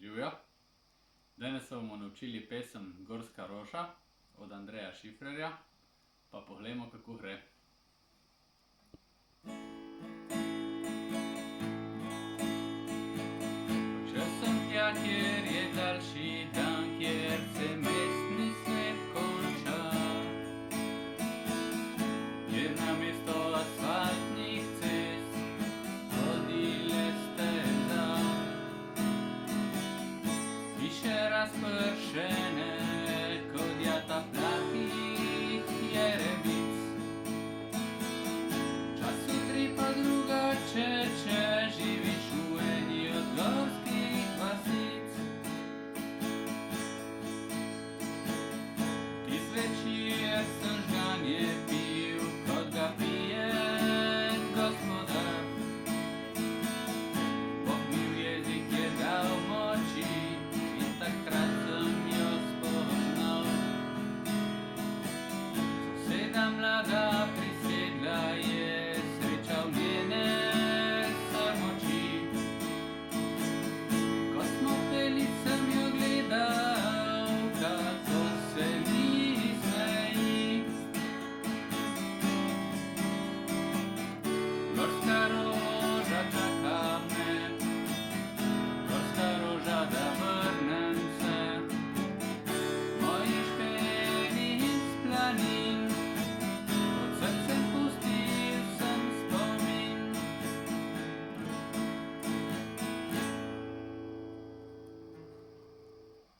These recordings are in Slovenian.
Živijo. Danes se bomo naučili pesem Gorska roža od Andreja Šifrerja, pa poglejmo, kako gre. Odšel sem tja, kjer je daljši dan, kjer se mestni svet konča, kjer namesto asfaltnih cest hodi le steza. Hiše razpršene kot jata plakih jerebic, čas utripa drugače, če živiš v eni od gorskih vasic. Ti zvečer sem žganje pil, kot ga pije gospodar. Pognil jezik je dal moči in takrat sem jo spoznal. Soseda mlada prisedla je srečal njene srmoči. Ko smo peli, sem jo gledal, kako se mi smeji. Gorska roža čaka me, gorska roža, da vrnem se mojih penin z planin. Pod srcem pustil sem spomin.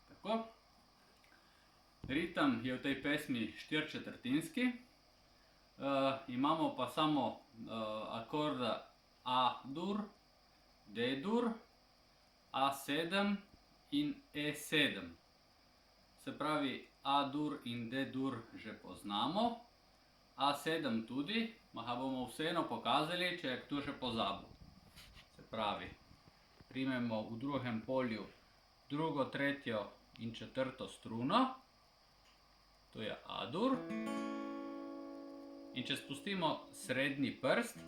Tako. Ritem je v tej pesmi štiričetrtinski. Imamo pa samo akorda A-dur, D-dur, A7 in E7. Se pravi, A-dur in D-dur že poznamo, A7 tudi, ma ga bomo vseeno pokazali, če je kdo še pozabil. Se pravi, primemo v drugem polju drugo, tretjo in četrto struno, to je A-dur. In če spustimo srednji prst,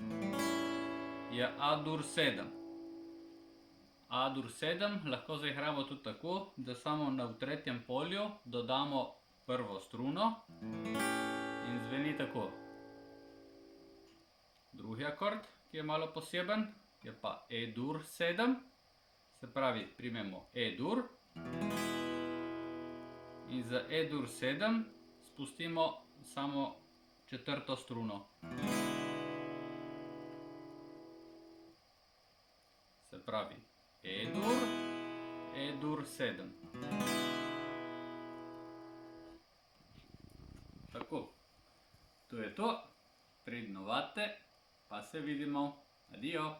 je A-dur 7. A-dur 7 lahko zaigramo tudi tako, da samo v tretjem polju dodamo prvo struno in zveni tako. Drugi akord, ki je malo poseben, je pa E-dur 7. Se pravi, primemo E-dur in z E-dur 7 spustimo samo četrto struno. Se pravi, E-dur, E-dur 7. Tako, to je to. Pridno vadite, pa se vidimo. Adijo.